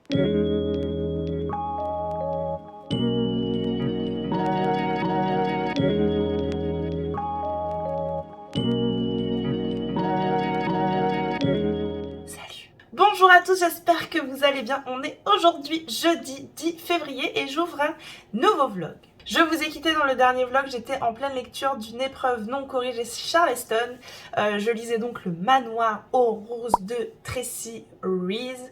Bonjour à tous, j'espère que vous allez bien. On est aujourd'hui jeudi 10 février et j'ouvre un nouveau vlog. Je vous ai quitté dans le dernier vlog, j'étais en pleine lecture d'une épreuve non corrigée Charleston. Je lisais donc Le Manoir aux Roses de Tracy Reese.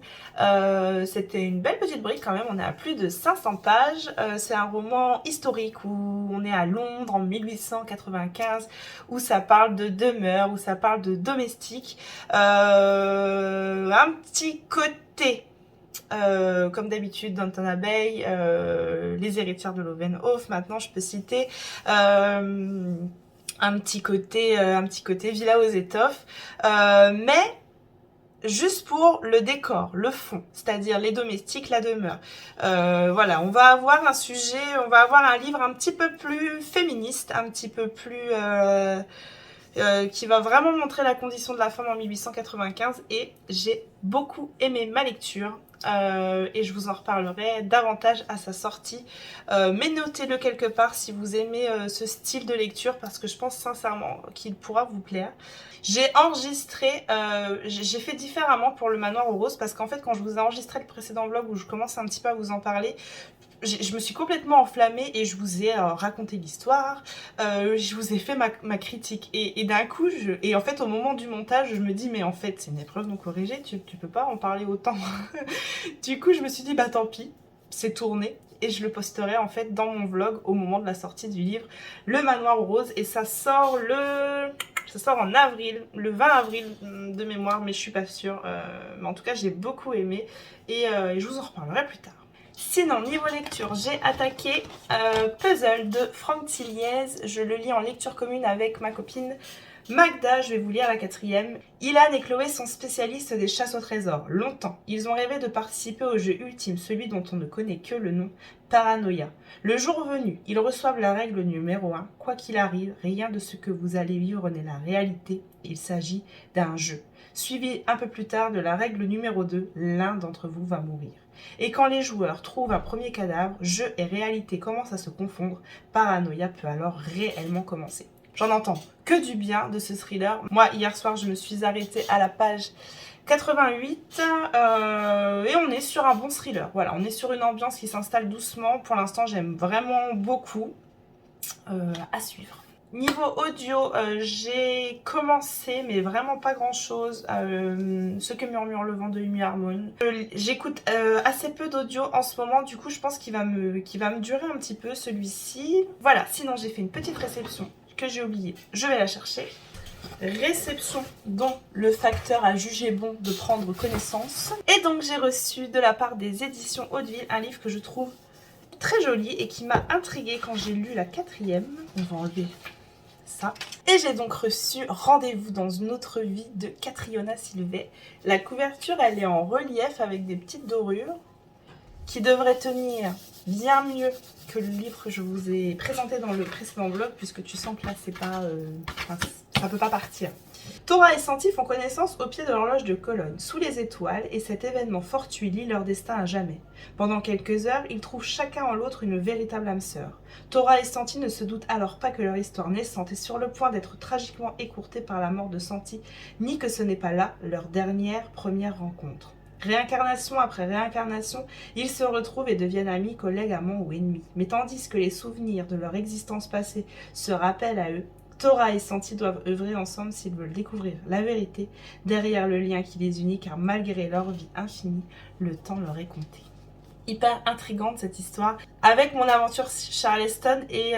C'était une belle petite brique quand même, on est à plus de 500 pages. C'est un roman historique où on est à Londres en 1895, où ça parle de demeure, où ça parle de domestique. Un petit côté comme d'habitude, Downton Abbey, Les Héritières de Lovenhof. Maintenant, je peux citer un petit côté Villa aux Étoffes, mais juste pour le décor, le fond, c'est-à-dire les domestiques, la demeure. Voilà, on va avoir un sujet, on va avoir un livre un petit peu plus féministe, un petit peu plus qui va vraiment montrer la condition de la femme en 1895 et j'ai beaucoup aimé ma lecture. Et je vous en reparlerai davantage à sa sortie, mais notez-le quelque part si vous aimez ce style de lecture parce que je pense sincèrement qu'il pourra vous plaire. J'ai enregistré, j'ai fait différemment pour Le Manoir aux Roses parce qu'en fait quand je vous ai enregistré le précédent vlog où je commence un petit peu à vous en parler, je me suis complètement enflammée et je vous ai raconté l'histoire, je vous ai fait ma critique et d'un coup, et en fait au moment du montage, je me dis mais en fait c'est une épreuve non corrigée, tu peux pas en parler autant. Du coup je me suis dit bah tant pis, c'est tourné et je le posterai en fait dans mon vlog au moment de la sortie du livre Le Manoir aux Roses et ça sort en avril, le 20 avril de mémoire, mais je suis pas sûre, mais en tout cas j'ai beaucoup aimé et je vous en reparlerai plus tard. Sinon, niveau lecture, j'ai attaqué Puzzle de Franck Tilliez. Je le lis en lecture commune avec ma copine Magda. Je vais vous lire la 4e. Ilan et Chloé sont spécialistes des chasses au trésor. Longtemps, ils ont rêvé de participer au jeu ultime, celui dont on ne connaît que le nom, Paranoia. Le jour venu, ils reçoivent la règle numéro 1. Quoi qu'il arrive, rien de ce que vous allez vivre n'est la réalité. Il s'agit d'un jeu. Suivi un peu plus tard de la règle numéro 2, l'un d'entre vous va mourir. Et quand les joueurs trouvent un premier cadavre, jeu et réalité commencent à se confondre, Paranoia peut alors réellement commencer. J'en entends que du bien de ce thriller. Moi, hier soir, je me suis arrêtée à la page 88 et on est sur un bon thriller. Voilà, on est sur une ambiance qui s'installe doucement. Pour l'instant, j'aime vraiment beaucoup. À suivre. Niveau audio, j'ai commencé, mais vraiment pas grand chose, Ce que murmure le vent de Amy Harmon. J'écoute assez peu d'audio en ce moment, du coup je pense qu'il va me durer un petit peu celui-ci. Voilà, sinon j'ai fait une petite réception que j'ai oubliée, je vais la chercher. Réception dont le facteur a jugé bon de prendre connaissance. Et donc j'ai reçu de la part des éditions Hauteville un livre que je trouve très joli et qui m'a intriguée quand j'ai lu la 4e. On va enlever ça. Et j'ai donc reçu Rendez-vous dans une autre vie de Catriona Silvet. La couverture, elle est en relief avec des petites dorures qui devraient tenir bien mieux que le livre que je vous ai présenté dans le précédent vlog, puisque tu sens que là, c'est pas... ça peut pas partir. Tora et Santi font connaissance au pied de l'horloge de Cologne, sous les étoiles, et cet événement fortuit lie leur destin à jamais. Pendant quelques heures, ils trouvent chacun en l'autre une véritable âme sœur. Tora et Santi ne se doutent alors pas que leur histoire naissante est sur le point d'être tragiquement écourtée par la mort de Santi, ni que ce n'est pas là leur première rencontre. Réincarnation après réincarnation, ils se retrouvent et deviennent amis, collègues, amants ou ennemis. Mais tandis que les souvenirs de leur existence passée se rappellent à eux, Tora et Santi doivent œuvrer ensemble s'ils veulent découvrir la vérité derrière le lien qui les unit, car malgré leur vie infinie, le temps leur est compté. Hyper intrigante cette histoire, avec mon aventure Charleston et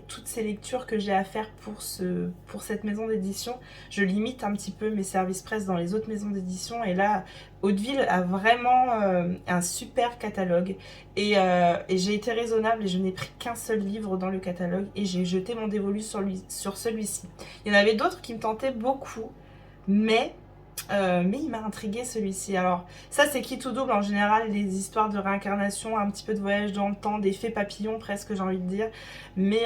toutes ces lectures que j'ai à faire pour cette maison d'édition. Je limite un petit peu mes services presse dans les autres maisons d'édition et là Hauteville a vraiment un super catalogue et j'ai été raisonnable et je n'ai pris qu'un seul livre dans le catalogue et j'ai jeté mon dévolu sur celui-ci. Il y en avait d'autres qui me tentaient beaucoup, mais il m'a intrigué celui-ci. Alors ça c'est qui tout double en général, les histoires de réincarnation, un petit peu de voyage dans le temps, d'effets papillons presque j'ai envie de dire, mais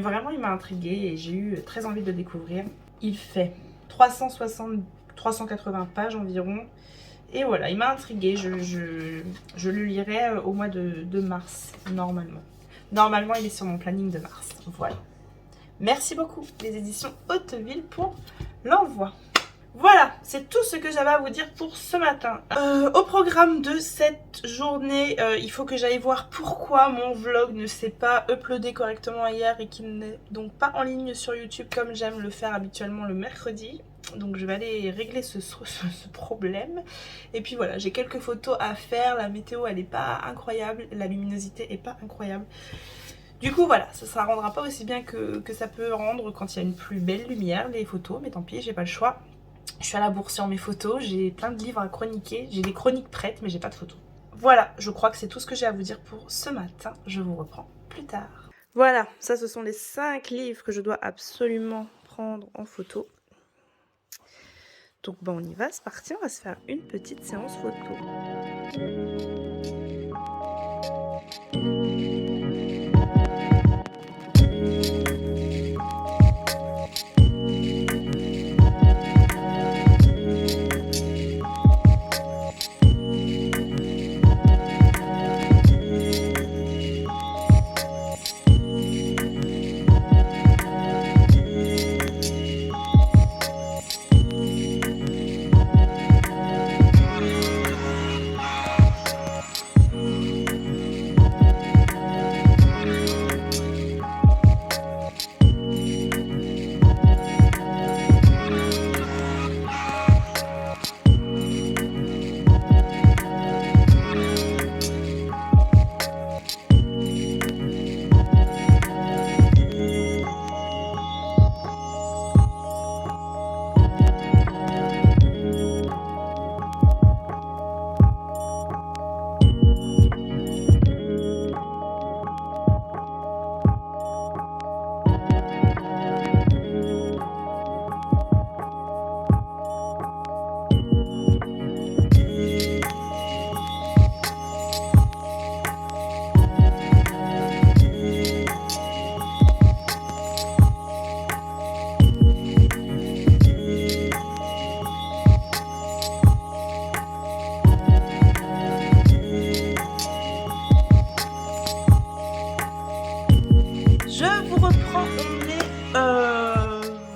vraiment il m'a intrigué et j'ai eu très envie de le découvrir. Il fait 380 pages environ Et voilà, il m'a intriguée. Je le lirai au mois de mars, normalement. Normalement, il est sur mon planning de mars. Voilà. Merci beaucoup, les éditions Hauteville, pour l'envoi. Voilà, c'est tout ce que j'avais à vous dire pour ce matin. Au programme de cette journée, il faut que j'aille voir pourquoi mon vlog ne s'est pas uploadé correctement hier et qu'il n'est donc pas en ligne sur YouTube comme j'aime le faire habituellement le mercredi. Donc je vais aller régler ce problème. Et puis voilà, j'ai quelques photos à faire, la météo elle est pas incroyable, la luminosité est pas incroyable. Du coup voilà, ça rendra pas aussi bien que ça peut rendre quand il y a une plus belle lumière, les photos, mais tant pis, j'ai pas le choix. Je suis à la bourre sur mes photos, j'ai plein de livres à chroniquer, j'ai des chroniques prêtes mais j'ai pas de photos. Voilà, je crois que c'est tout ce que j'ai à vous dire pour ce matin, je vous reprends plus tard. Voilà, ça ce sont les 5 livres que je dois absolument prendre en photo. Donc on y va, c'est parti, on va se faire une petite séance photo.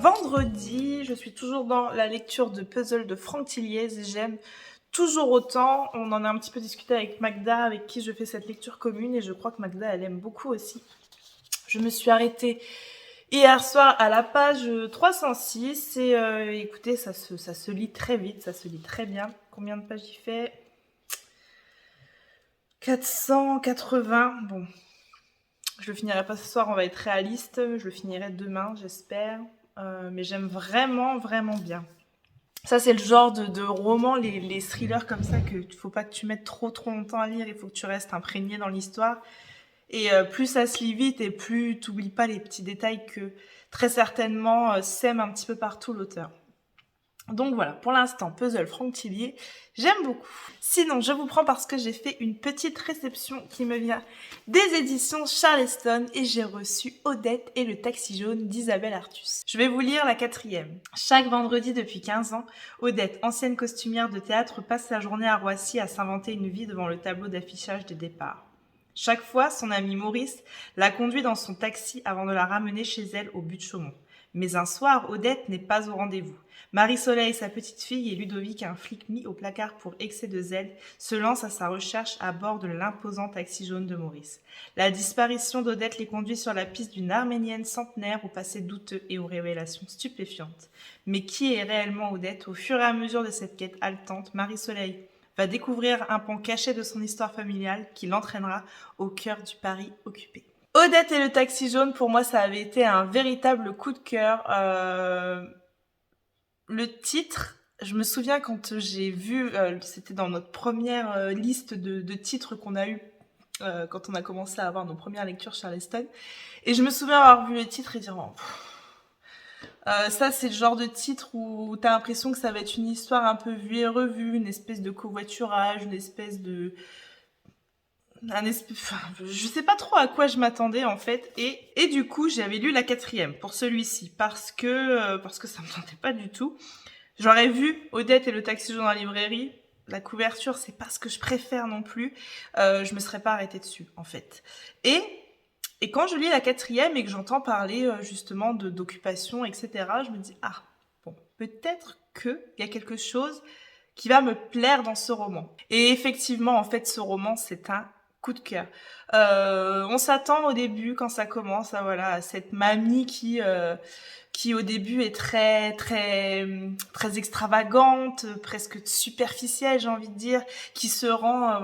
Vendredi, je suis toujours dans la lecture de Puzzle de Franck Tilliez. J'aime toujours autant. On en a un petit peu discuté avec Magda, avec qui je fais cette lecture commune, et je crois que Magda, elle aime beaucoup aussi. Je me suis arrêtée hier soir à la page 306 et écoutez, ça se lit très vite, ça se lit très bien. Combien de pages il fait? 480, bon. Je le finirai pas ce soir, on va être réaliste. Je le finirai demain, j'espère. Mais j'aime vraiment, vraiment bien. Ça, c'est le genre de roman, les thrillers comme ça, que faut pas que tu mettes trop longtemps à lire. Il faut que tu restes imprégné dans l'histoire. Et plus ça se lit vite et plus tu n'oublies pas les petits détails que très certainement sème un petit peu partout l'auteur. Donc voilà, pour l'instant, Puzzle Franck Tilliez, j'aime beaucoup. Sinon, je vous prends parce que j'ai fait une petite réception qui me vient des éditions Charleston et j'ai reçu Odette et le taxi jaune d'Isabelle Artus. Je vais vous lire la 4e. Chaque vendredi depuis 15 ans, Odette, ancienne costumière de théâtre, passe sa journée à Roissy à s'inventer une vie devant le tableau d'affichage des départs. Chaque fois, son ami Maurice la conduit dans son taxi avant de la ramener chez elle au but de Chaumont. Mais un soir, Odette n'est pas au rendez-vous. Marie-Soleil, sa petite fille, et Ludovic, un flic mis au placard pour excès de zèle, se lancent à sa recherche à bord de l'imposant taxi jaune de Maurice. La disparition d'Odette les conduit sur la piste d'une Arménienne centenaire au passé douteux et aux révélations stupéfiantes. Mais qui est réellement Odette? Au fur et à mesure de cette quête haletante, Marie-Soleil va découvrir un pan caché de son histoire familiale qui l'entraînera au cœur du Paris occupé. Odette et le taxi jaune, pour moi, ça avait été un véritable coup de cœur. Le titre, je me souviens quand j'ai vu, c'était dans notre première liste de titres qu'on a eu quand on a commencé à avoir nos premières lectures Charleston. Et je me souviens avoir vu le titre et dire... ça, c'est le genre de titre où t'as l'impression que ça va être une histoire un peu vue et revue, une espèce de covoiturage, une espèce de... je sais pas trop à quoi je m'attendais en fait, et du coup j'avais lu la 4e pour celui-ci parce que ça me tentait pas du tout. J'aurais vu Odette et le taxi jaune en librairie, la couverture, c'est pas ce que je préfère non plus, je me serais pas arrêtée dessus, en fait. Et quand je lis la 4e et que j'entends parler justement d'occupation, etc., je me dis, ah, bon, peut-être qu'il y a quelque chose qui va me plaire dans ce roman. Et effectivement, en fait, ce roman, c'est un coup de cœur. On s'attend au début, quand ça commence, à cette mamie qui au début est très extravagante, presque superficielle, j'ai envie de dire, qui se rend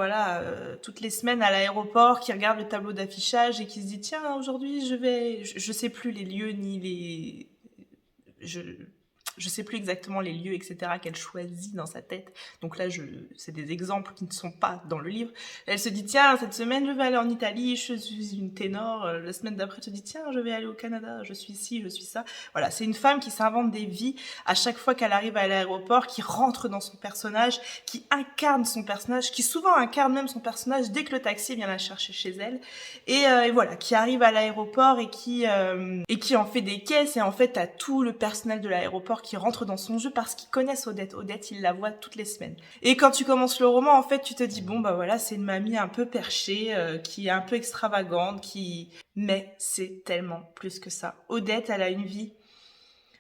toutes les semaines à l'aéroport, qui regarde le tableau d'affichage et qui se dit tiens, aujourd'hui je sais plus les lieux ni les je sais plus exactement les lieux, etc., qu'elle choisit dans sa tête. Donc là, c'est des exemples qui ne sont pas dans le livre. Elle se dit, tiens, cette semaine, je vais aller en Italie, je suis une ténor. La semaine d'après, elle se dit, tiens, je vais aller au Canada, je suis ci, je suis ça. Voilà, c'est une femme qui s'invente des vies à chaque fois qu'elle arrive à l'aéroport, qui rentre dans son personnage, qui incarne son personnage, qui souvent incarne même son personnage dès que le taxi vient la chercher chez elle. Et voilà, qui arrive à l'aéroport et qui en fait des caisses. Et en fait, t'as tout le personnel de l'aéroport qui rentre dans son jeu parce qu'ils connaissent Odette. Odette, ils la voient toutes les semaines. Et quand tu commences le roman, en fait, tu te dis, bon, bah voilà, c'est une mamie un peu perchée, qui est un peu extravagante, mais c'est tellement plus que ça. Odette, elle a une vie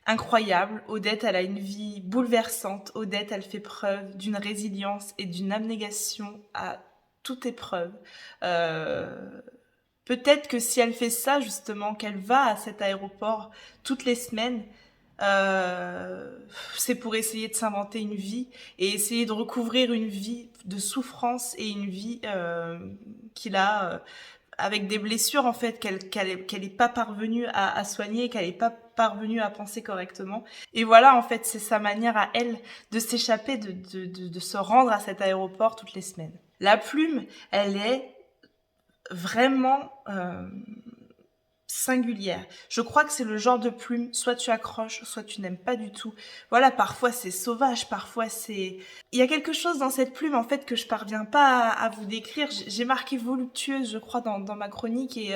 incroyable. Odette, elle a une vie bouleversante. Odette, elle fait preuve d'une résilience et d'une abnégation à toute épreuve. Peut-être que si elle fait ça, justement, qu'elle va à cet aéroport toutes les semaines, c'est pour essayer de s'inventer une vie et essayer de recouvrir une vie de souffrance et une vie qu'il a avec des blessures en fait qu'elle est pas parvenue à soigner, qu'elle est pas parvenue à penser correctement. Et voilà, en fait, c'est sa manière à elle de s'échapper, de se rendre à cet aéroport toutes les semaines. La plume, elle est vraiment singulière. Je crois que c'est le genre de plume, soit tu accroches, soit tu n'aimes pas du tout. Voilà, parfois c'est sauvage, parfois c'est... Il y a quelque chose dans cette plume, en fait, que je parviens pas à vous décrire. J'ai marqué voluptueuse, je crois, dans ma chronique, et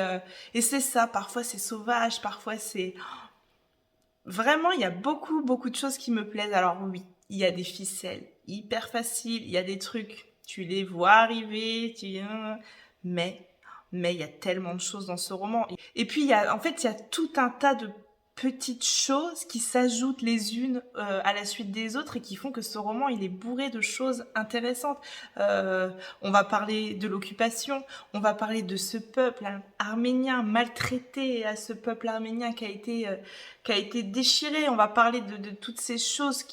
c'est ça. Parfois c'est sauvage, parfois c'est... Vraiment, il y a beaucoup, beaucoup de choses qui me plaisent. Alors oui, il y a des ficelles hyper faciles, il y a des trucs, tu les vois arriver, mais il y a tellement de choses dans ce roman. Et puis, il y a tout un tas de petites choses qui s'ajoutent les unes à la suite des autres et qui font que ce roman, il est bourré de choses intéressantes. On va parler de l'occupation, on va parler de ce peuple arménien maltraité, à ce peuple arménien qui a été déchiré. On va parler de toutes ces choses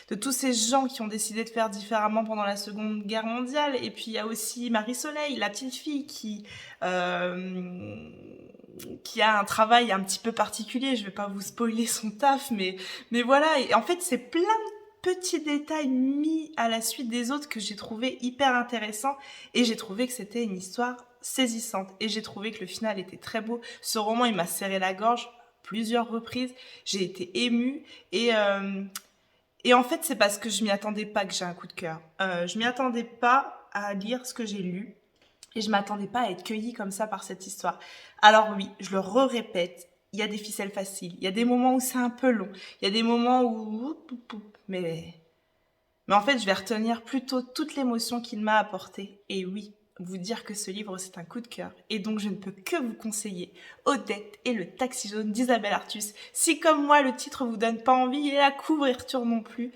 de tous ces gens qui ont décidé de faire différemment pendant la Seconde Guerre mondiale. Et puis il y a aussi Marie-Soleil, la petite fille qui a un travail un petit peu particulier. Je vais pas vous spoiler son taf, mais voilà. Et en fait, c'est plein de petits détails mis à la suite des autres que j'ai trouvé hyper intéressants, et j'ai trouvé que c'était une histoire saisissante, et j'ai trouvé que le final était très beau. Ce roman, il m'a serré la gorge plusieurs reprises. J'ai été émue, et en fait, c'est parce que je m'y attendais pas que j'ai un coup de cœur. Je m'y attendais pas à lire ce que j'ai lu. Et je m'attendais pas à être cueillie comme ça par cette histoire. Alors oui, je le répète, il y a des ficelles faciles. Il y a des moments où c'est un peu long. Il y a des moments où... Mais en fait, je vais retenir plutôt toute l'émotion qu'il m'a apportée. Et oui, vous dire que ce livre, c'est un coup de cœur. Et donc, je ne peux que vous conseiller Odette et le taxi jaune d'Isabelle Artus. Si, comme moi, le titre vous donne pas envie et la couverture non plus,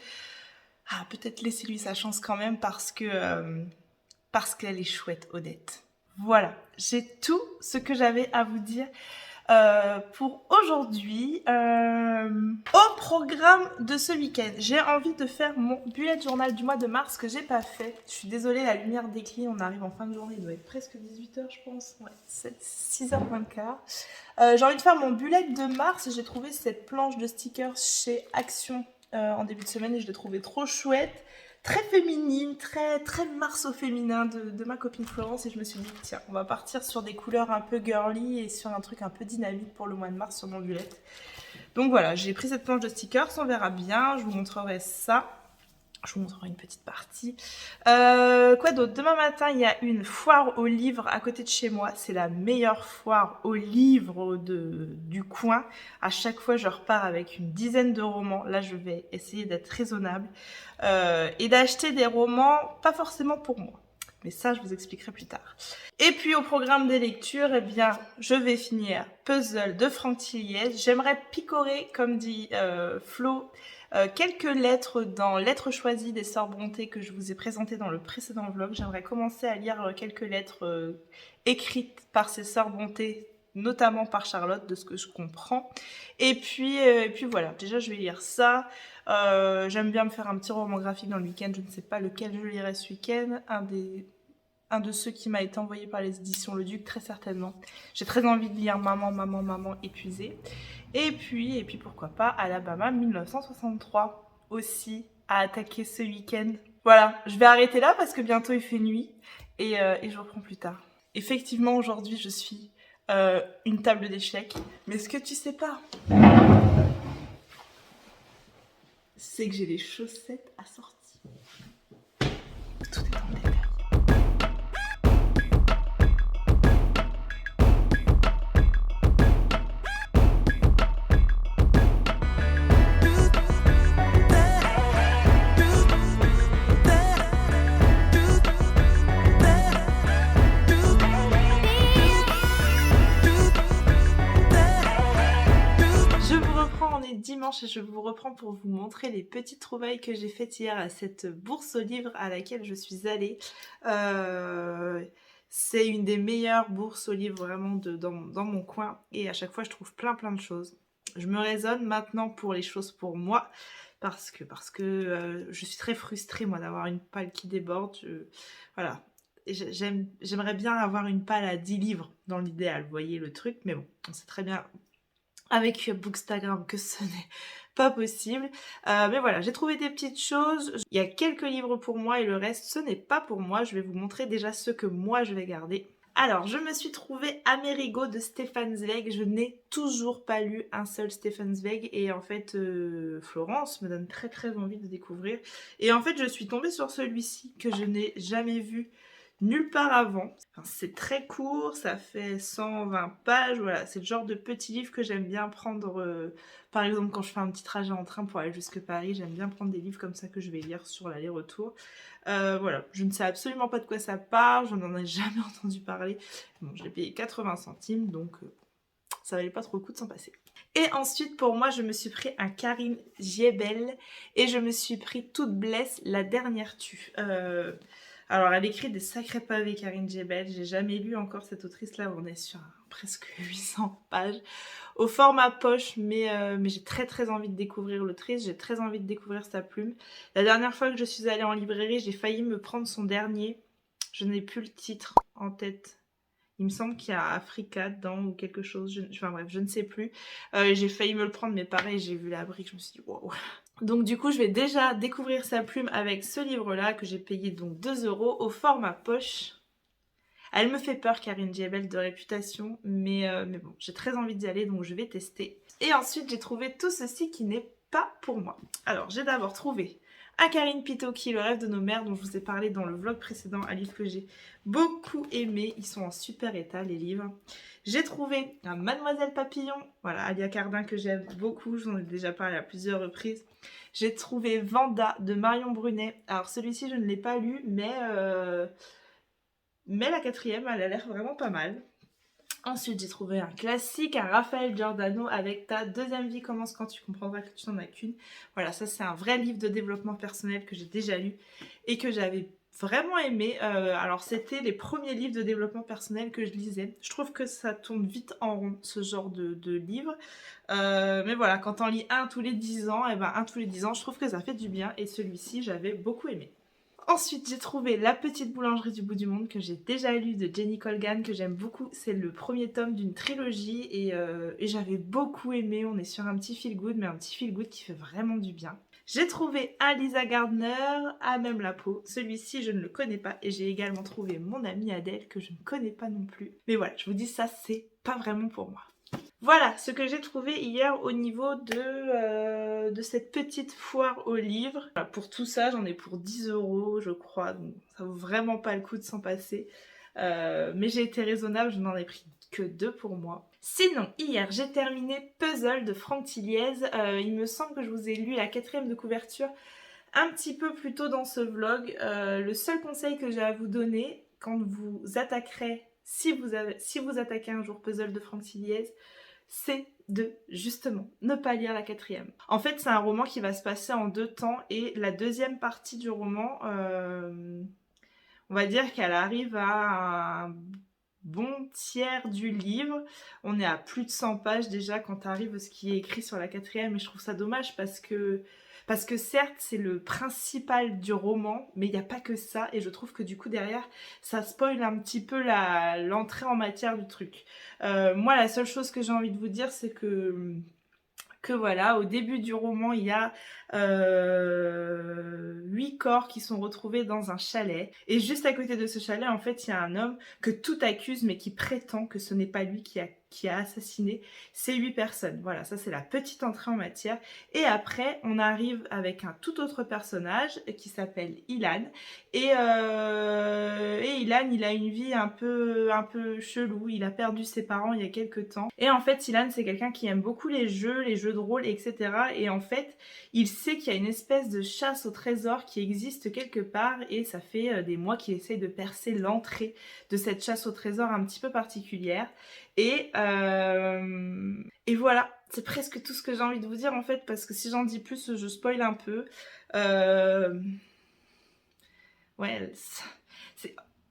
peut-être laissez-lui sa chance quand même parce qu'elle est chouette, Odette. Voilà, j'ai tout ce que j'avais à vous dire pour aujourd'hui. Au programme de ce week-end, j'ai envie de faire mon bullet journal du mois de mars que j'ai pas fait. Je suis désolée, la lumière décline, on arrive en fin de journée, il doit être presque 18h je pense. Ouais, 6h24. J'ai envie de faire mon bullet de mars. J'ai trouvé cette planche de stickers chez Action en début de semaine et je l'ai trouvée trop chouette. Très féminine, très, très Mars au féminin de ma copine Florence, et je me suis dit tiens, on va partir sur des couleurs un peu girly et sur un truc un peu dynamique pour le mois de mars sur mon bullet. Donc voilà, j'ai pris cette planche de stickers, on verra bien, je vous montrerai ça. Je vous montrerai une petite partie. Quoi d'autre? Demain matin, il y a une foire aux livres à côté de chez moi. C'est la meilleure foire aux livres du coin. À chaque fois, je repars avec une dizaine de romans. Là, je vais essayer d'être raisonnable et d'acheter des romans, pas forcément pour moi. Mais ça, je vous expliquerai plus tard. Et puis au programme des lectures, eh bien, je vais finir Puzzle de Franck Tilliez. J'aimerais picorer, comme dit Flo, quelques lettres dans Lettres choisies des Sœurs Brontë que je vous ai présentées dans le précédent vlog. J'aimerais commencer à lire quelques lettres écrites par ces Sœurs Brontë, notamment par Charlotte, de ce que je comprends. Et puis voilà, déjà je vais lire ça. J'aime bien me faire un petit roman graphique dans le week-end. Je ne sais pas lequel je lirai ce week-end. Un de ceux qui m'a été envoyé par les éditions Le Duc, très certainement. J'ai très envie de lire Maman épuisée. Et puis pourquoi pas Alabama 1963 aussi à attaquer ce week-end. Voilà, je vais arrêter là parce que bientôt il fait nuit et je reprends plus tard. Effectivement, aujourd'hui je suis une table d'échecs, mais ce que tu sais pas, c'est que j'ai les chaussettes assorties. Tout est en détail. Dimanche et je vous reprends pour vous montrer les petites trouvailles que j'ai faites hier à cette bourse aux livres à laquelle je suis allée. C'est une des meilleures bourses aux livres vraiment dans mon coin et à chaque fois je trouve plein de choses. Je me raisonne maintenant pour les choses pour moi parce que je suis très frustrée moi d'avoir une palle qui déborde. Voilà. J'aimerais bien avoir une palle à 10 livres dans l'idéal, vous voyez le truc, mais bon, on sait très bien avec Bookstagram que ce n'est pas possible. Mais voilà, j'ai trouvé des petites choses. Il y a quelques livres pour moi et le reste, ce n'est pas pour moi. Je vais vous montrer déjà ceux que moi je vais garder. Alors, je me suis trouvé Amerigo de Stefan Zweig. Je n'ai toujours pas lu un seul Stefan Zweig. Et en fait, Florence me donne très envie de découvrir. Et en fait, je suis tombée sur celui-ci que je n'ai jamais vu nulle part avant. Enfin, c'est très court, ça fait 120 pages, voilà, c'est le genre de petit livre que j'aime bien prendre, par exemple quand je fais un petit trajet en train pour aller jusque Paris, j'aime bien prendre des livres comme ça que je vais lire sur l'aller-retour. Voilà, je ne sais absolument pas de quoi ça parle, je n'en ai jamais entendu parler. Bon, je l'ai payé 80 centimes, donc ça valait pas trop le coup de s'en passer. Et ensuite, pour moi, je me suis pris un Karine Giebel et je me suis pris Toute blesse, la dernière tue. Alors, elle écrit des sacrés pavés, Karine Giebel. J'ai jamais lu encore cette autrice-là. On est sur presque 800 pages. Au format poche, mais j'ai très envie de découvrir l'autrice. J'ai très envie de découvrir sa plume. La dernière fois que je suis allée en librairie, j'ai failli me prendre son dernier. Je n'ai plus le titre en tête. Il me semble qu'il y a Africa dedans ou quelque chose. Enfin bref, je ne sais plus. J'ai failli me le prendre, mais pareil, j'ai vu la brique. Je me suis dit, waouh. Donc du coup, je vais déjà découvrir sa plume avec ce livre-là que j'ai payé donc 2 € au format poche. Elle me fait peur, Karine Giebel, de réputation, mais bon, j'ai très envie d'y aller, donc je vais tester. Et ensuite, j'ai trouvé tout ceci qui n'est pas pour moi. Alors, j'ai d'abord trouvé un Karine Pitoki, Le rêve de nos mères, dont je vous ai parlé dans le vlog précédent, un livre que j'ai beaucoup aimé. Ils sont en super état, les livres. J'ai trouvé un Mademoiselle Papillon, voilà, Alia Cardin, que j'aime beaucoup, j'en ai déjà parlé à plusieurs reprises. J'ai trouvé Vanda de Marion Brunet. Alors celui-ci, je ne l'ai pas lu, mais la quatrième, elle a l'air vraiment pas mal. Ensuite, j'ai trouvé un classique, un Raphaël Giordano avec Ta deuxième vie commence quand tu comprendras que tu n'en as qu'une. Voilà, ça c'est un vrai livre de développement personnel que j'ai déjà lu et que j'avais vraiment aimé. Alors c'était les premiers livres de développement personnel que je lisais. Je trouve que ça tourne vite en rond, ce genre de livre. Mais voilà, quand on lit un tous les 10 ans, et ben un tous les 10 ans, je trouve que ça fait du bien. Et celui-ci, j'avais beaucoup aimé. Ensuite, j'ai trouvé La petite boulangerie du bout du monde que j'ai déjà lu de Jenny Colgan, que j'aime beaucoup. C'est le premier tome d'une trilogie et j'avais beaucoup aimé. On est sur un petit feel good, mais un petit feel good qui fait vraiment du bien. J'ai trouvé un Lisa Gardner, À même la peau. Celui-ci, je ne le connais pas. Et j'ai également trouvé Mon amie Adèle, que je ne connais pas non plus. Mais voilà, je vous dis ça, c'est pas vraiment pour moi. Voilà ce que j'ai trouvé hier au niveau de cette petite foire aux livres. Voilà, pour tout ça, j'en ai pour 10 € je crois, donc ça vaut vraiment pas le coup de s'en passer. Mais j'ai été raisonnable, je n'en ai pris que 2 pour moi. Sinon, hier, j'ai terminé Puzzle de Franck Tilliez. Il me semble que je vous ai lu la 4e de couverture un petit peu plus tôt dans ce vlog. Le seul conseil que j'ai à vous donner, quand vous attaquerez, si vous attaquez un jour Puzzle de Franck Tilliez, c'est de justement ne pas lire la 4e. En fait, c'est un roman qui va se passer en 2 temps et la deuxième partie du roman, on va dire qu'elle arrive à un bon tiers du livre. On est à plus de 100 pages déjà quand arrive ce qui est écrit sur la 4e et je trouve ça dommage parce que certes c'est le principal du roman, mais il n'y a pas que ça et je trouve que du coup derrière ça spoil un petit peu l'entrée en matière du truc. Moi la seule chose que j'ai envie de vous dire c'est que voilà, au début du roman, il y a 8 corps qui sont retrouvés dans un chalet. Et juste à côté de ce chalet, en fait, il y a un homme que tout accuse, mais qui prétend que ce n'est pas lui qui a assassiné ces 8 personnes. Voilà, ça c'est la petite entrée en matière. Et après, on arrive avec un tout autre personnage qui s'appelle Ilan. Et Ilan, il a une vie un peu chelou. Il a perdu ses parents il y a quelques temps. Et en fait, Ilan, c'est quelqu'un qui aime beaucoup les jeux de rôle, etc. Et en fait, il sait qu'il y a une espèce de chasse au trésor qui existe quelque part. Et ça fait des mois qu'il essaye de percer l'entrée de cette chasse au trésor un petit peu particulière. Et voilà, c'est presque tout ce que j'ai envie de vous dire en fait, parce que si j'en dis plus, je spoil un peu. Ouais,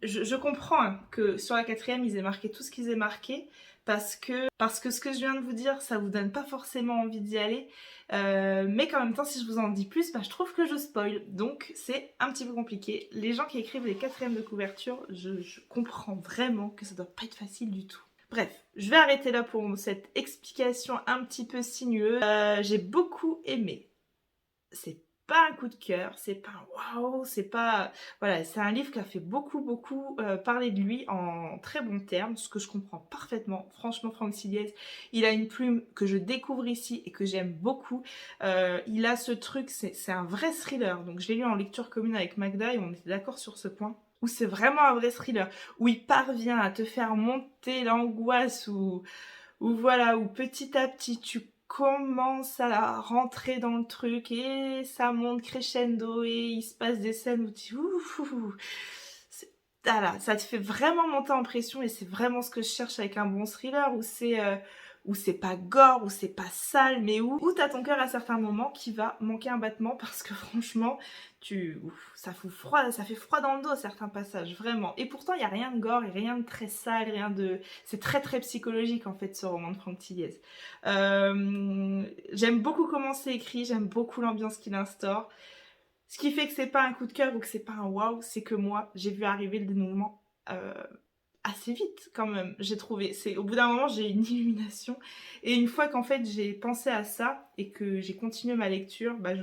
je comprends hein, que sur la 4e, ils aient marqué tout ce qu'ils aient marqué, parce que ce que je viens de vous dire, ça vous donne pas forcément envie d'y aller, mais qu'en même temps, si je vous en dis plus, bah, je trouve que je spoil, donc c'est un petit peu compliqué. Les gens qui écrivent les 4e de couverture, je comprends vraiment que ça doit pas être facile du tout. Bref, je vais arrêter là pour cette explication un petit peu sinueuse. J'ai beaucoup aimé. C'est pas un coup de cœur, c'est pas un waouh, c'est pas... Voilà, c'est un livre qui a fait beaucoup parler de lui en très bons termes, ce que je comprends parfaitement. Franchement, Franck Tilliez, il a une plume que je découvre ici et que j'aime beaucoup. Il a ce truc, c'est un vrai thriller, donc je l'ai lu en lecture commune avec Magda et on était d'accord sur ce point. Où c'est vraiment un vrai thriller, où il parvient à te faire monter l'angoisse, où voilà, où petit à petit tu commences à rentrer dans le truc et ça monte crescendo et il se passe des scènes où tu ouf, voilà, ça te fait vraiment monter en pression et c'est vraiment ce que je cherche avec un bon thriller où c'est pas gore, où c'est pas sale, mais où t'as ton cœur à certains moments qui va manquer un battement parce que franchement, ça fait froid dans le dos à certains passages, vraiment. Et pourtant, il y a rien de gore, et rien de très sale, c'est très très psychologique en fait ce roman de Franck Tilliez. J'aime beaucoup comment c'est écrit, j'aime beaucoup l'ambiance qu'il instaure. Ce qui fait que c'est pas un coup de cœur ou que c'est pas un waouh, c'est que moi, j'ai vu arriver le dénouement assez vite quand même, j'ai trouvé. Au bout d'un moment, j'ai une illumination. Et une fois qu'en fait j'ai pensé à ça et que j'ai continué ma lecture, bah,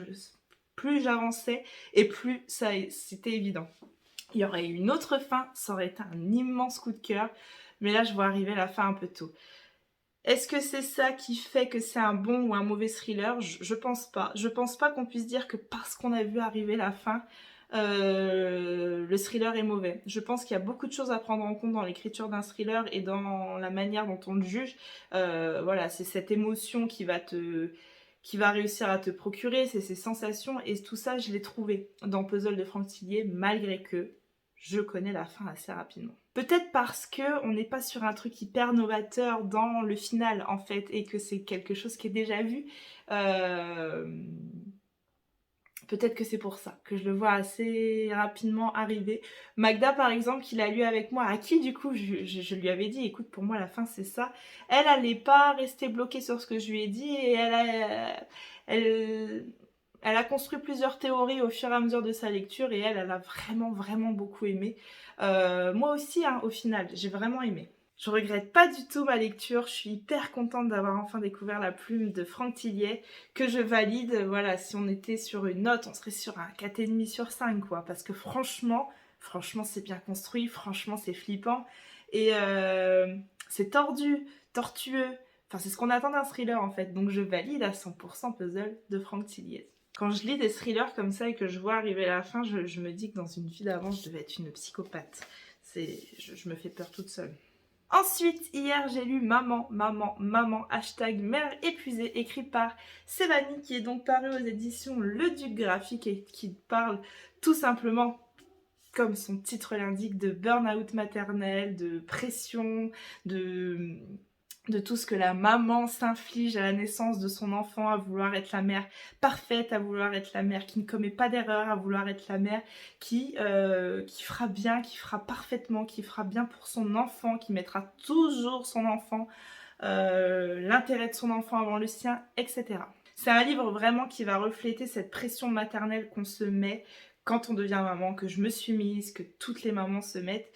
plus j'avançais et plus c'était évident. Il y aurait eu une autre fin, ça aurait été un immense coup de cœur. Mais là, je vois arriver la fin un peu tôt. Est-ce que c'est ça qui fait que c'est un bon ou un mauvais thriller? Je pense pas. Je pense pas qu'on puisse dire que parce qu'on a vu arriver la fin, le thriller est mauvais. Je pense qu'il y a beaucoup de choses à prendre en compte dans l'écriture d'un thriller et dans la manière dont on le juge. Voilà, c'est cette émotion qui va réussir à te procurer, c'est ces sensations et tout ça, je l'ai trouvé dans Puzzle de Franck Tilliez, malgré que je connais la fin assez rapidement. Peut-être parce que on n'est pas sur un truc hyper novateur dans le final en fait et que c'est quelque chose qui est déjà vu. Peut-être que c'est pour ça que je le vois assez rapidement arriver. Magda par exemple qui l'a lu avec moi, à qui du coup je lui avais dit écoute pour moi la fin c'est ça. Elle allait pas rester bloquée sur ce que je lui ai dit et elle a construit plusieurs théories au fur et à mesure de sa lecture et elle a vraiment beaucoup aimé. Moi aussi, hein, au final, j'ai vraiment aimé. Je regrette pas du tout ma lecture, je suis hyper contente d'avoir enfin découvert la plume de Franck Tilliez, que je valide. Voilà, si on était sur une note, on serait sur un 4,5 sur 5, quoi. Parce que franchement c'est bien construit, franchement c'est flippant. Et c'est tordu, tortueux. Enfin, c'est ce qu'on attend d'un thriller en fait. Donc je valide à 100% Puzzle de Franck Tilliez. Quand je lis des thrillers comme ça et que je vois arriver la fin, je me dis que dans une vie d'avant, je devais être une psychopathe. Je me fais peur toute seule. Ensuite, hier, j'ai lu Maman, Maman, Maman, hashtag mère épuisée, écrit par Sévanie, qui est donc paru aux éditions Le Duc Graphique et qui parle tout simplement, comme son titre l'indique, de burn-out maternel, de pression, de tout ce que la maman s'inflige à la naissance de son enfant, à vouloir être la mère parfaite, à vouloir être la mère qui ne commet pas d'erreur, à vouloir être la mère qui fera bien, qui fera parfaitement, qui fera bien pour son enfant, qui mettra toujours son enfant, l'intérêt de son enfant avant le sien, etc. C'est un livre vraiment qui va refléter cette pression maternelle qu'on se met quand on devient maman, que je me suis mise, que toutes les mamans se mettent,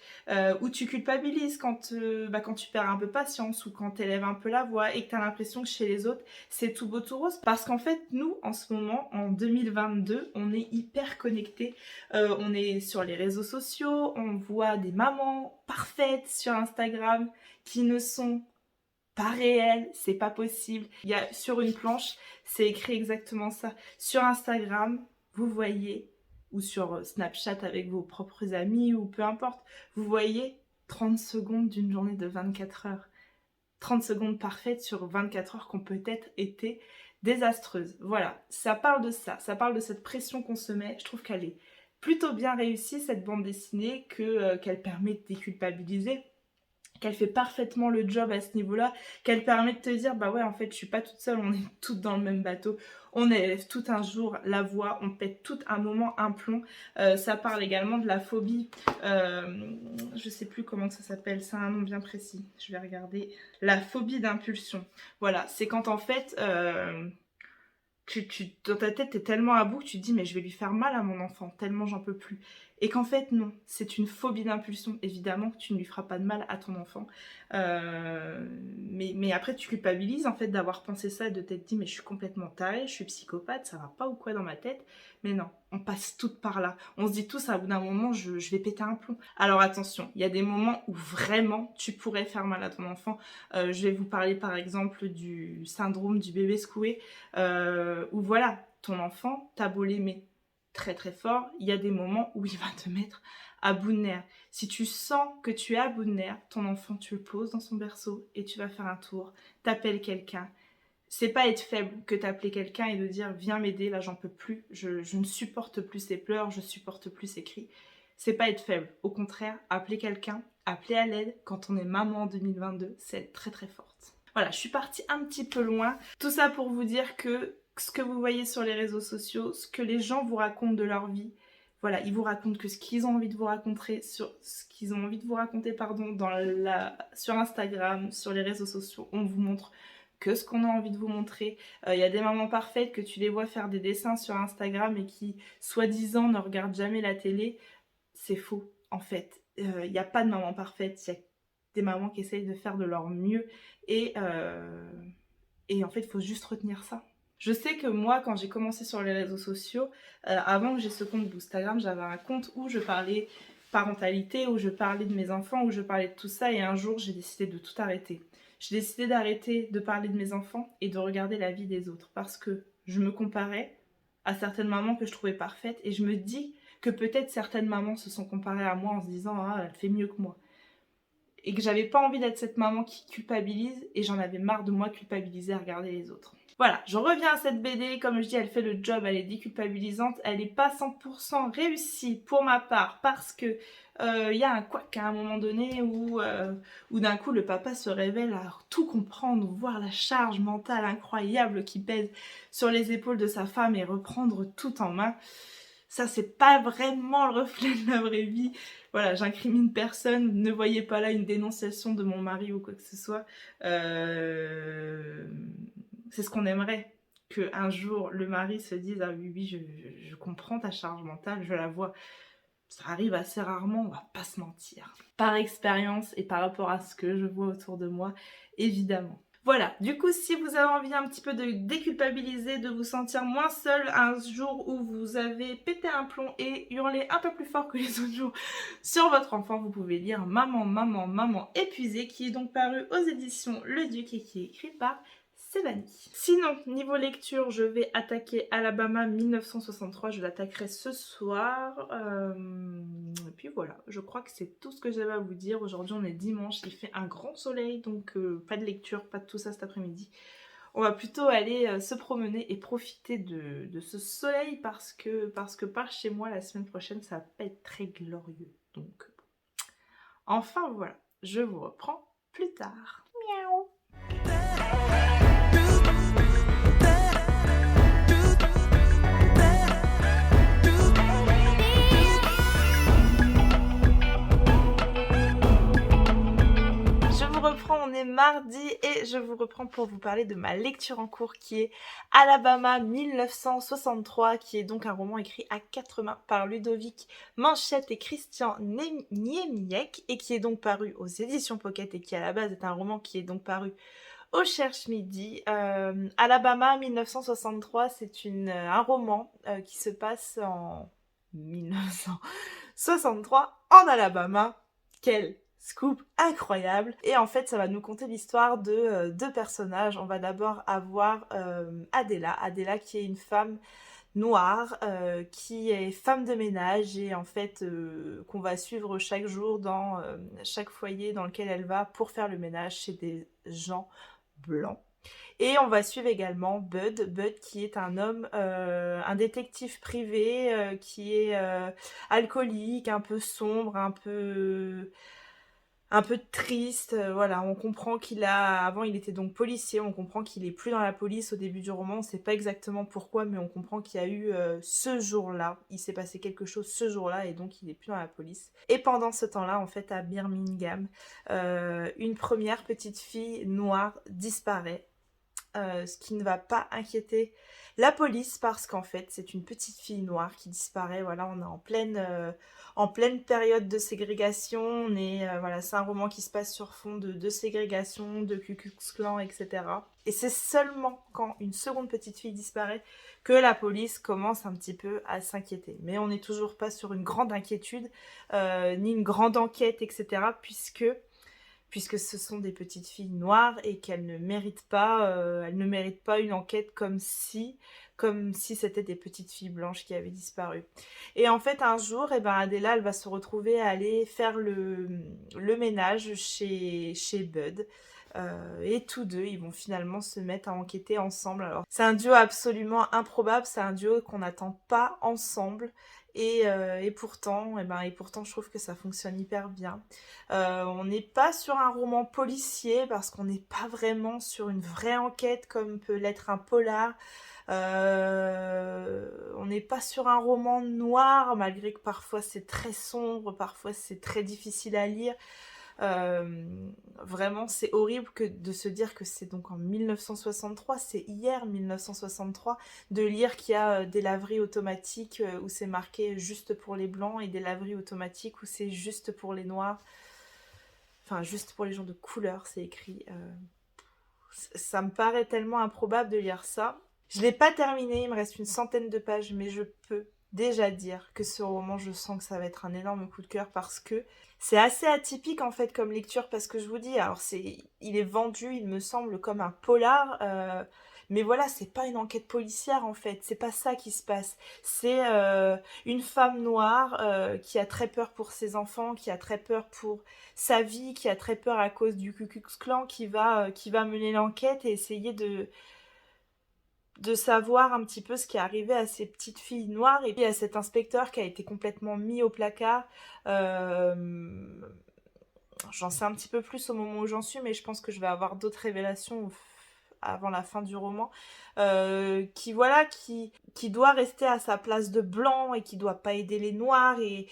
où tu culpabilises quand tu perds un peu patience ou quand tu élèves un peu la voix et que tu as l'impression que chez les autres, c'est tout beau tout rose. Parce qu'en fait, nous, en ce moment, en 2022, on est hyper connectés. On est sur les réseaux sociaux, on voit des mamans parfaites sur Instagram qui ne sont pas réelles, c'est pas possible. Il y a sur une planche, c'est écrit exactement ça. Sur Instagram, vous voyez, ou sur Snapchat avec vos propres amis, ou peu importe, vous voyez 30 secondes d'une journée de 24 heures. 30 secondes parfaites sur 24 heures qui ont peut-être été désastreuses. Voilà, ça parle de ça parle de cette pression qu'on se met. Je trouve qu'elle est plutôt bien réussie, cette bande dessinée, qu'elle permet de déculpabiliser, qu'elle fait parfaitement le job à ce niveau-là, qu'elle permet de te dire, bah ouais, en fait, je suis pas toute seule, on est toutes dans le même bateau, on élève tout un jour la voix, on pète tout un moment un plomb. Ça parle également de la phobie, je sais plus comment ça s'appelle, c'est un nom bien précis, je vais regarder. La phobie d'impulsion. Voilà, c'est quand en fait... dans ta tête, t'es tellement à bout que tu te dis mais je vais lui faire mal à mon enfant, tellement j'en peux plus. Et qu'en fait non, c'est une phobie d'impulsion. Évidemment que tu ne lui feras pas de mal à ton enfant. Mais après tu culpabilises en fait d'avoir pensé ça et de t'être dit mais je suis complètement tarée, je suis psychopathe, ça va pas ou quoi dans ma tête. Mais non, on passe toutes par là. On se dit tous à bout d'un moment je vais péter un plomb. Alors attention, il y a des moments où vraiment tu pourrais faire mal à ton enfant. Je vais vous parler par exemple du syndrome du bébé secoué. Où voilà, ton enfant, t'as beau l'aimer très très fort, il y a des moments où il va te mettre à bout de nerfs. Si tu sens que tu es à bout de nerfs, ton enfant, tu le poses dans son berceau et tu vas faire un tour, t'appelles quelqu'un. C'est pas être faible que t'appeler quelqu'un et de dire viens m'aider, là j'en peux plus, je ne supporte plus ses pleurs, je supporte plus ses cris. C'est pas être faible. Au contraire, appeler quelqu'un, appeler à l'aide quand on est maman en 2022, c'est être très très forte. Voilà, je suis partie un petit peu loin. Tout ça pour vous dire que ce que vous voyez sur les réseaux sociaux, ce que les gens vous racontent de leur vie, voilà, ils vous racontent que ce qu'ils ont envie de vous raconter sur sur Instagram, sur les réseaux sociaux, on vous montre que ce qu'on a envie de vous montrer. Il y a des mamans parfaites que tu les vois faire des dessins sur Instagram et qui, soi-disant, ne regardent jamais la télé. C'est faux, en fait. Il n'y a pas de maman parfaite, il y a des mamans qui essayent de faire de leur mieux et en fait, il faut juste retenir ça. Je sais que moi, quand j'ai commencé sur les réseaux sociaux, avant que j'ai ce compte Bookstagram, j'avais un compte où je parlais parentalité, où je parlais de mes enfants, où je parlais de tout ça, et un jour, j'ai décidé de tout arrêter. J'ai décidé d'arrêter de parler de mes enfants et de regarder la vie des autres, parce que je me comparais à certaines mamans que je trouvais parfaites, et je me dis que peut-être certaines mamans se sont comparées à moi en se disant « Ah, elle fait mieux que moi ». Et que j'avais pas envie d'être cette maman qui culpabilise, et j'en avais marre de moi culpabiliser à regarder les autres. Voilà, je reviens à cette BD, comme je dis, elle fait le job, elle est déculpabilisante, elle est pas 100% réussie pour ma part, parce que y a un couac à un moment donné où d'un coup le papa se révèle à tout comprendre, voir la charge mentale incroyable qui pèse sur les épaules de sa femme et reprendre tout en main. Ça, c'est pas vraiment le reflet de la vraie vie. Voilà, j'incrimine personne, ne voyez pas là une dénonciation de mon mari ou quoi que ce soit. C'est ce qu'on aimerait, qu'un jour le mari se dise « Ah oui, je comprends ta charge mentale, je la vois ». Ça arrive assez rarement, on va pas se mentir. Par expérience et par rapport à ce que je vois autour de moi, évidemment. Voilà, du coup, si vous avez envie un petit peu de déculpabiliser, de vous sentir moins seul un jour où vous avez pété un plomb et hurlé un peu plus fort que les autres jours sur votre enfant, vous pouvez lire Maman, maman, maman épuisée, qui est donc paru aux éditions Le Duc et qui est écrit par Sébanie. Sinon, niveau lecture, je vais attaquer Alabama 1963, je l'attaquerai ce soir. Et puis voilà, je crois que c'est tout ce que j'avais à vous dire. Aujourd'hui, on est dimanche, il fait un grand soleil, donc pas de lecture, pas de tout ça cet après-midi. On va plutôt aller se promener et profiter de ce soleil parce que par chez moi, la semaine prochaine, ça va pas être très glorieux. Donc, enfin voilà, je vous reprends plus tard. Miaou. On est mardi et je vous reprends pour vous parler de ma lecture en cours qui est Alabama 1963, qui est donc un roman écrit à 4 mains par Ludovic Manchette et Christian Niemiec et qui est donc paru aux éditions Pocket et qui à la base est un roman qui est donc paru au Cherche Midi. Alabama 1963, c'est un roman qui se passe en 1963 en Alabama. Quel scoop incroyable. Et en fait, ça va nous conter l'histoire de deux personnages. On va d'abord avoir Adela qui est une femme noire, qui est femme de ménage et en fait qu'on va suivre chaque jour dans chaque foyer dans lequel elle va pour faire le ménage chez des gens blancs. Et on va suivre également Bud qui est un homme, un détective privé qui est alcoolique, un peu sombre, un peu triste, voilà, on comprend avant il était donc policier, on comprend qu'il est plus dans la police au début du roman, on sait pas exactement pourquoi, mais on comprend qu'il y a eu ce jour-là, il s'est passé quelque chose ce jour-là et donc il est plus dans la police. Et pendant ce temps-là, en fait, à Birmingham, une première petite fille noire disparaît. Ce qui ne va pas inquiéter la police parce qu'en fait c'est une petite fille noire qui disparaît. Voilà, on est en pleine période de ségrégation. Voilà, c'est un roman qui se passe sur fond de ségrégation, de Ku Klux Klan, etc. Et c'est seulement quand une seconde petite fille disparaît que la police commence un petit peu à s'inquiéter. Mais on n'est toujours pas sur une grande inquiétude, ni une grande enquête, etc. Puisque ce sont des petites filles noires et qu'elles ne méritent pas une enquête comme si c'était des petites filles blanches qui avaient disparu. Et en fait, un jour, Adela, elle va se retrouver à aller faire le ménage chez Bud. Et tous deux, ils vont finalement se mettre à enquêter ensemble. Alors, c'est un duo absolument improbable, c'est un duo qu'on n'attend pas ensemble. Et pourtant, je trouve que ça fonctionne hyper bien. On n'est pas sur un roman policier parce qu'on n'est pas vraiment sur une vraie enquête comme peut l'être un polar. On n'est pas sur un roman noir, malgré que parfois c'est très sombre, parfois c'est très difficile à lire. Vraiment, c'est horrible de se dire que c'est donc en 1963, c'est hier 1963, de lire qu'il y a des laveries automatiques où c'est marqué juste pour les blancs et des laveries automatiques où c'est juste pour les noirs. Enfin, juste pour les gens de couleur, c'est écrit. Ça me paraît tellement improbable de lire ça. Je l'ai pas terminé, il me reste une centaine de pages, mais je peux déjà dire que ce roman, je sens que ça va être un énorme coup de cœur parce que c'est assez atypique en fait comme lecture, parce que je vous dis, alors il est vendu, il me semble, comme un polar, mais voilà, c'est pas une enquête policière en fait, c'est pas ça qui se passe. C'est une femme noire qui a très peur pour ses enfants, qui a très peur pour sa vie, qui a très peur à cause du Ku Klux Klan, qui va mener l'enquête et essayer de savoir un petit peu ce qui est arrivé à ces petites filles noires et puis à cet inspecteur qui a été complètement mis au placard. J'en sais un petit peu plus au moment où j'en suis, mais je pense que je vais avoir d'autres révélations avant la fin du roman, qui doit rester à sa place de blanc et qui doit pas aider les noirs et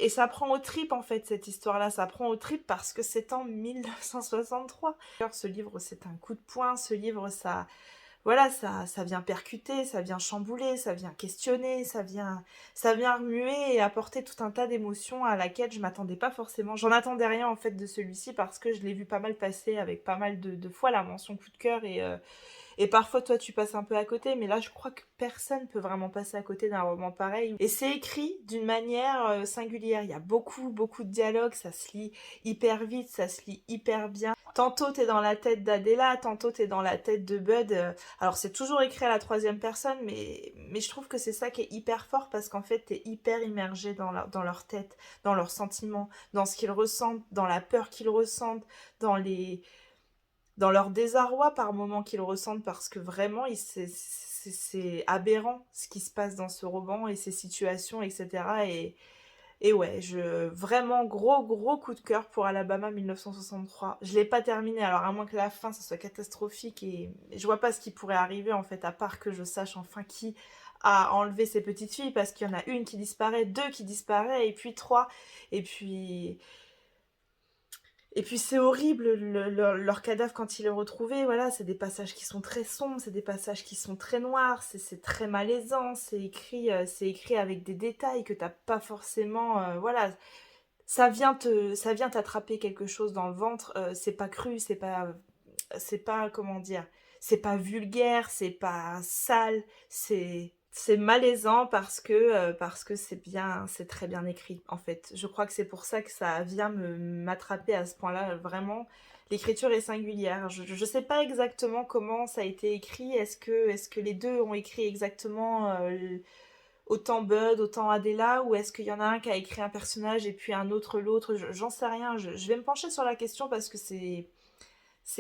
ça prend aux tripes en fait cette histoire-là, ça prend aux tripes parce que c'est en 1963. Ce livre c'est un coup de poing, ce livre voilà, ça vient percuter, ça vient chambouler, ça vient questionner, ça vient remuer et apporter tout un tas d'émotions à laquelle je m'attendais pas forcément. J'en attendais rien en fait de celui-ci parce que je l'ai vu pas mal passer avec pas mal de fois la mention coup de cœur et parfois, toi, tu passes un peu à côté, mais là, je crois que personne peut vraiment passer à côté d'un roman pareil. Et c'est écrit d'une manière singulière. Il y a beaucoup, beaucoup de dialogues, ça se lit hyper vite, ça se lit hyper bien. Tantôt, t'es dans la tête d'Adela, tantôt, t'es dans la tête de Bud. Alors, c'est toujours écrit à la troisième personne, mais je trouve que c'est ça qui est hyper fort parce qu'en fait, t'es hyper immergé dans leur tête, dans leurs sentiments, dans ce qu'ils ressentent, dans la peur qu'ils ressentent, dans les dans leur désarroi par moments qu'ils ressentent parce que vraiment c'est aberrant ce qui se passe dans ce roman et ces situations, etc. Et ouais, vraiment gros gros coup de cœur pour Alabama 1963. Je l'ai pas terminé, alors à moins que la fin ça soit catastrophique et je vois pas ce qui pourrait arriver en fait, à part que je sache enfin qui a enlevé ces petites filles parce qu'il y en a une qui disparaît, deux qui disparaît et puis trois et puis et puis c'est horrible, leur cadavre quand il est retrouvé, voilà, c'est des passages qui sont très sombres, c'est des passages qui sont très noirs, c'est très malaisant, c'est écrit avec des détails que t'as pas forcément, voilà, ça vient t'attraper quelque chose dans le ventre, c'est pas cru, c'est pas, comment dire, c'est pas vulgaire, c'est pas sale, c'est malaisant parce que c'est bien, c'est très bien écrit en fait. Je crois que c'est pour ça que ça vient m'attraper à ce point-là. Vraiment, l'écriture est singulière. Je sais pas exactement comment ça a été écrit. Est-ce que les deux ont écrit exactement autant Bud, autant Adela, ou est-ce qu'il y en a un qui a écrit un personnage et puis un autre l'autre? J'en sais rien. Je vais me pencher sur la question parce que c'est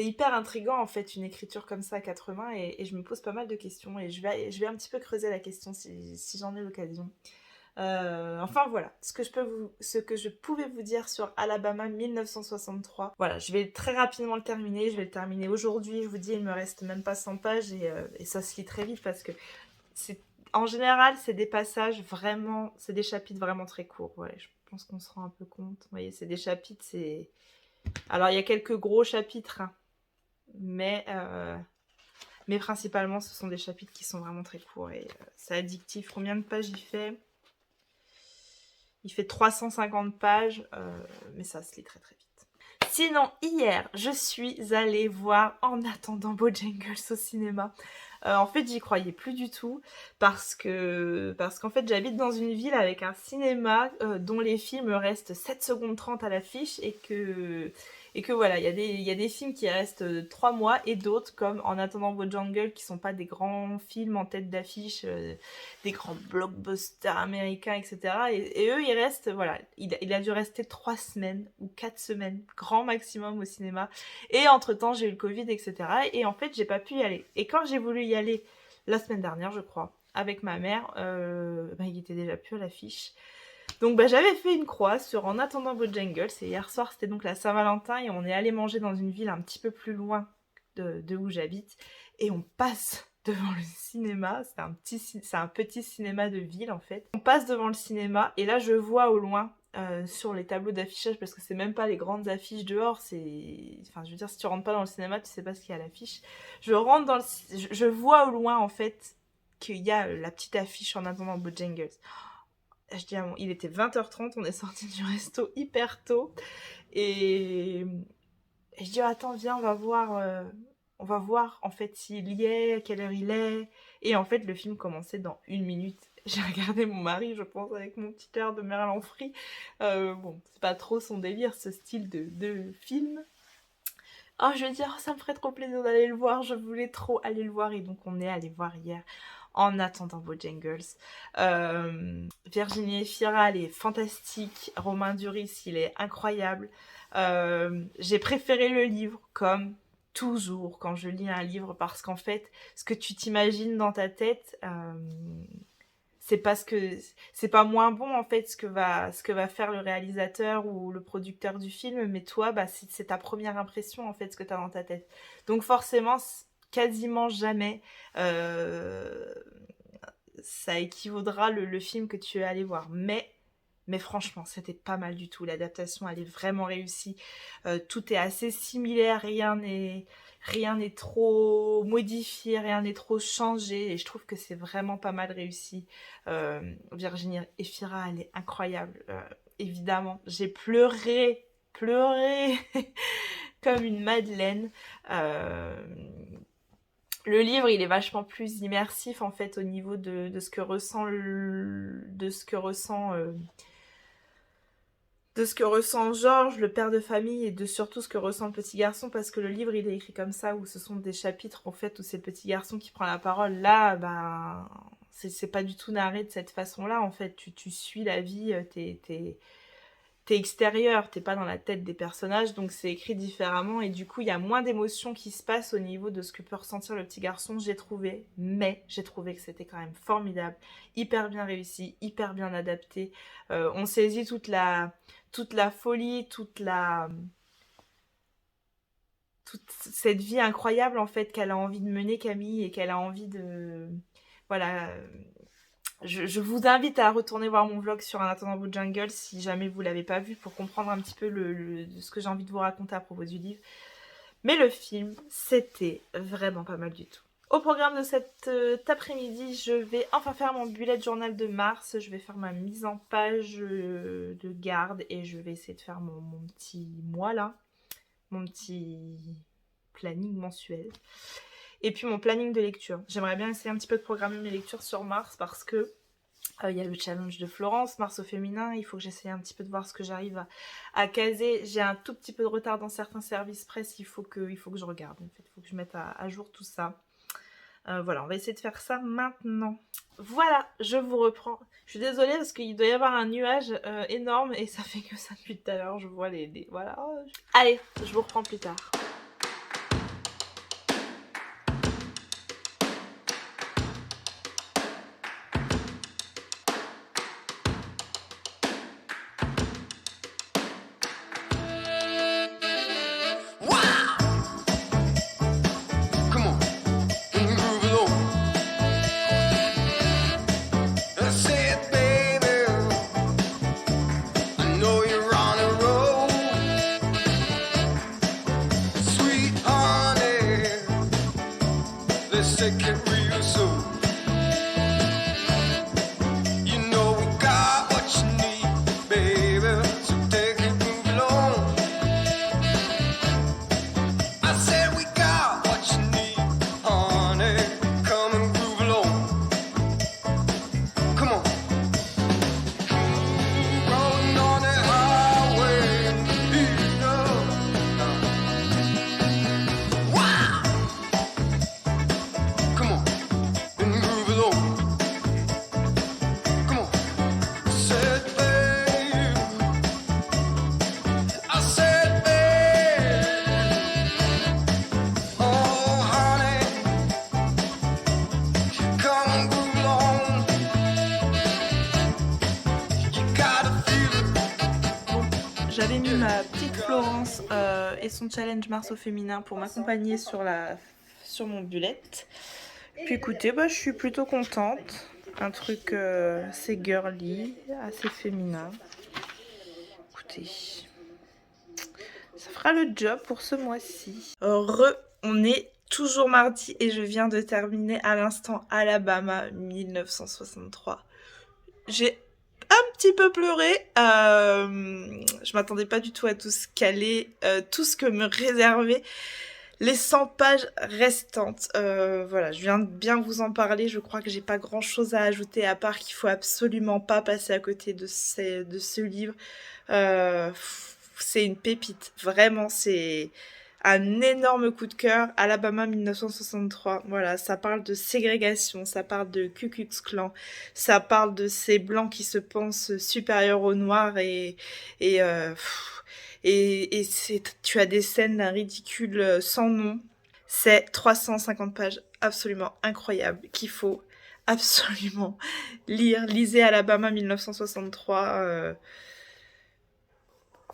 hyper intriguant en fait une écriture comme ça à quatre mains et je me pose pas mal de questions et je vais un petit peu creuser la question si j'en ai l'occasion. Enfin voilà, ce que je pouvais vous dire sur Alabama 1963. Voilà, je vais très rapidement le terminer, je vais le terminer aujourd'hui, je vous dis il me reste même pas 100 pages et ça se lit très vite parce que c'est en général c'est des passages vraiment, c'est des chapitres vraiment très courts, ouais, je pense qu'on se rend un peu compte. Vous voyez, c'est des chapitres, c'est... Alors il y a quelques gros chapitres, hein, mais principalement, ce sont des chapitres qui sont vraiment très courts et c'est addictif. Combien de pages il fait? Il fait 350 pages, mais ça se lit très très vite. Sinon, hier, je suis allée voir En attendant Bojangles au cinéma. En fait, j'y croyais plus du tout parce qu'en fait, j'habite dans une ville avec un cinéma dont les films restent 7 secondes 30 à l'affiche et que voilà, il y a des films qui restent 3 mois et d'autres comme En attendant Bojangles qui sont pas des grands films en tête d'affiche, des grands blockbusters américains, etc. Et eux, ils restent, voilà, il a dû rester 3 semaines ou 4 semaines, grand maximum au cinéma. Et entre-temps, j'ai eu le Covid, etc. Et en fait, j'ai pas pu y aller. Et quand j'ai voulu y aller la semaine dernière, je crois, avec ma mère, il était déjà plus à l'affiche. Donc j'avais fait une croix sur En attendant Bojangles. Et hier soir, c'était donc la Saint-Valentin. Et on est allé manger dans une ville un petit peu plus loin de où j'habite. Et on passe devant le cinéma. C'est un petit cinéma de ville, en fait. On passe devant le cinéma. Et là, je vois au loin sur les tableaux d'affichage, parce que c'est même pas les grandes affiches dehors, enfin je veux dire, si tu rentres pas dans le cinéma, tu sais pas ce qu'il y a à l'affiche. Je vois au loin en fait qu'il y a la petite affiche En attendant Bojangles. Je dis il était 20h30, on est sorti du resto hyper tôt et je dis attends, viens, on va voir en fait s'il y est, à quelle heure il est. Et en fait le film commençait dans 1 minute. J'ai regardé mon mari, je pense, avec mon petit air de Merlin Free. Bon, c'est pas trop son délire, ce style de film. Oh, je veux dire, ça me ferait trop plaisir d'aller le voir. Je voulais trop aller le voir et donc on est allé voir hier En attendant Bojangles. Virginie Efira, elle est fantastique. Romain Duris, il est incroyable. J'ai préféré le livre comme toujours quand je lis un livre parce qu'en fait, ce que tu t'imagines dans ta tête, c'est pas moins bon en fait ce que va faire le réalisateur ou le producteur du film, mais toi c'est ta première impression en fait ce que tu as dans ta tête. Donc forcément quasiment jamais ça équivaudra le film que tu es allé voir, mais mais franchement, c'était pas mal du tout. L'adaptation, elle est vraiment réussie. Tout est assez similaire, rien n'est trop modifié, rien n'est trop changé, et je trouve que c'est vraiment pas mal réussi. Virginie Efira, elle est incroyable. Évidemment, j'ai pleuré comme une madeleine. Le livre, il est vachement plus immersif en fait au niveau de ce que ressent de ce que ressent Georges, le père de famille, et de surtout ce que ressent le petit garçon, parce que le livre, il est écrit comme ça, où ce sont des chapitres, en fait, où c'est le petit garçon qui prend la parole. Là, ben, c'est pas du tout narré de cette façon-là, en fait. Tu suis la vie, t'es extérieur, t'es pas dans la tête des personnages, donc c'est écrit différemment, et du coup, il y a moins d'émotions qui se passent au niveau de ce que peut ressentir le petit garçon, j'ai trouvé, mais j'ai trouvé que c'était quand même formidable, hyper bien réussi, hyper bien adapté. On saisit toute la folie, toute cette vie incroyable, en fait, qu'elle a envie de mener, Camille, et qu'elle a envie de... Voilà, je vous invite à retourner voir mon vlog sur Un attendant votre jungle si jamais vous l'avez pas vu, pour comprendre un petit peu ce que j'ai envie de vous raconter à propos du livre. Mais le film, c'était vraiment pas mal du tout. Au programme de cet après-midi, je vais enfin faire mon bullet journal de mars. Je vais faire ma mise en page de garde, et je vais essayer de faire mon petit mois là. Mon petit planning mensuel. Et puis mon planning de lecture. J'aimerais bien essayer un petit peu de programmer mes lectures sur mars, parce que il y a le challenge de Florence, Mars au féminin. Il faut que j'essaye un petit peu de voir ce que j'arrive à caser. J'ai un tout petit peu de retard dans certains services presse. Il faut que je regarde. En fait, il faut que je mette à jour tout ça. Voilà, on va essayer de faire ça maintenant. Voilà, je vous reprends. Je suis désolée parce qu'il doit y avoir un nuage énorme, et ça fait que ça depuis tout à l'heure. Je vois voilà. Allez, je vous reprends plus tard. Take it real soon. You know we got what you need, baby. So take it, move along. I said we got what you need, honey. Come and groove along. Come on. Rolling on the highway, you know. Wow. Come on. J'avais mis ma petite Florence et son challenge Mars au féminin pour m'accompagner sur mon bullet. Puis écoutez, je suis plutôt contente. Un truc assez girly, assez féminin. Écoutez, ça fera le job pour ce mois-ci. On est toujours mardi et je viens de terminer à l'instant Alabama 1963. J'ai un petit peu pleuré. Je m'attendais pas du tout à tout ce qu'allait, tout ce que me réservait les 100 pages restantes. Voilà, je viens de bien vous en parler. Je crois que j'ai pas grand chose à ajouter, à part qu'il faut absolument pas passer à côté de ce livre. C'est une pépite. Vraiment, c'est un énorme coup de cœur. Alabama 1963. Voilà, ça parle de ségrégation, ça parle de Ku Klux Klan, ça parle de ces blancs qui se pensent supérieurs aux noirs, et tu as des scènes d'un ridicule sans nom. C'est 350 pages absolument incroyables qu'il faut absolument lire. Lisez Alabama 1963.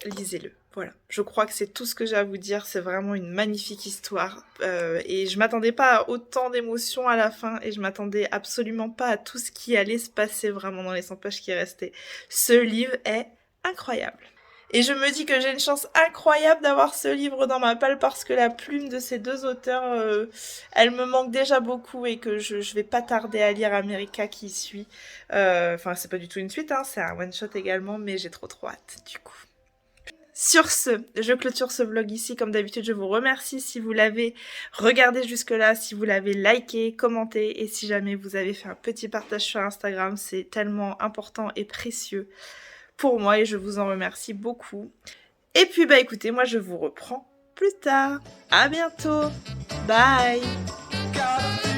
lisez-le. Voilà, je crois que c'est tout ce que j'ai à vous dire. C'est vraiment une magnifique histoire. Et je m'attendais pas à autant d'émotions à la fin. Et je m'attendais absolument pas à tout ce qui allait se passer vraiment dans les 100 pages qui restaient. Ce livre est incroyable. Et je me dis que j'ai une chance incroyable d'avoir ce livre dans ma palle parce que la plume de ces deux auteurs, elle me manque déjà beaucoup et que je vais pas tarder à lire America qui suit. Enfin, c'est pas du tout une suite, hein, c'est un one-shot également, mais j'ai trop hâte du coup. Sur ce, je clôture ce vlog ici. Comme d'habitude, je vous remercie si vous l'avez regardé jusque-là, si vous l'avez liké, commenté et si jamais vous avez fait un petit partage sur Instagram. C'est tellement important et précieux pour moi et je vous en remercie beaucoup. Et puis bah écoutez, moi je vous reprends plus tard. À bientôt. Bye. Gotta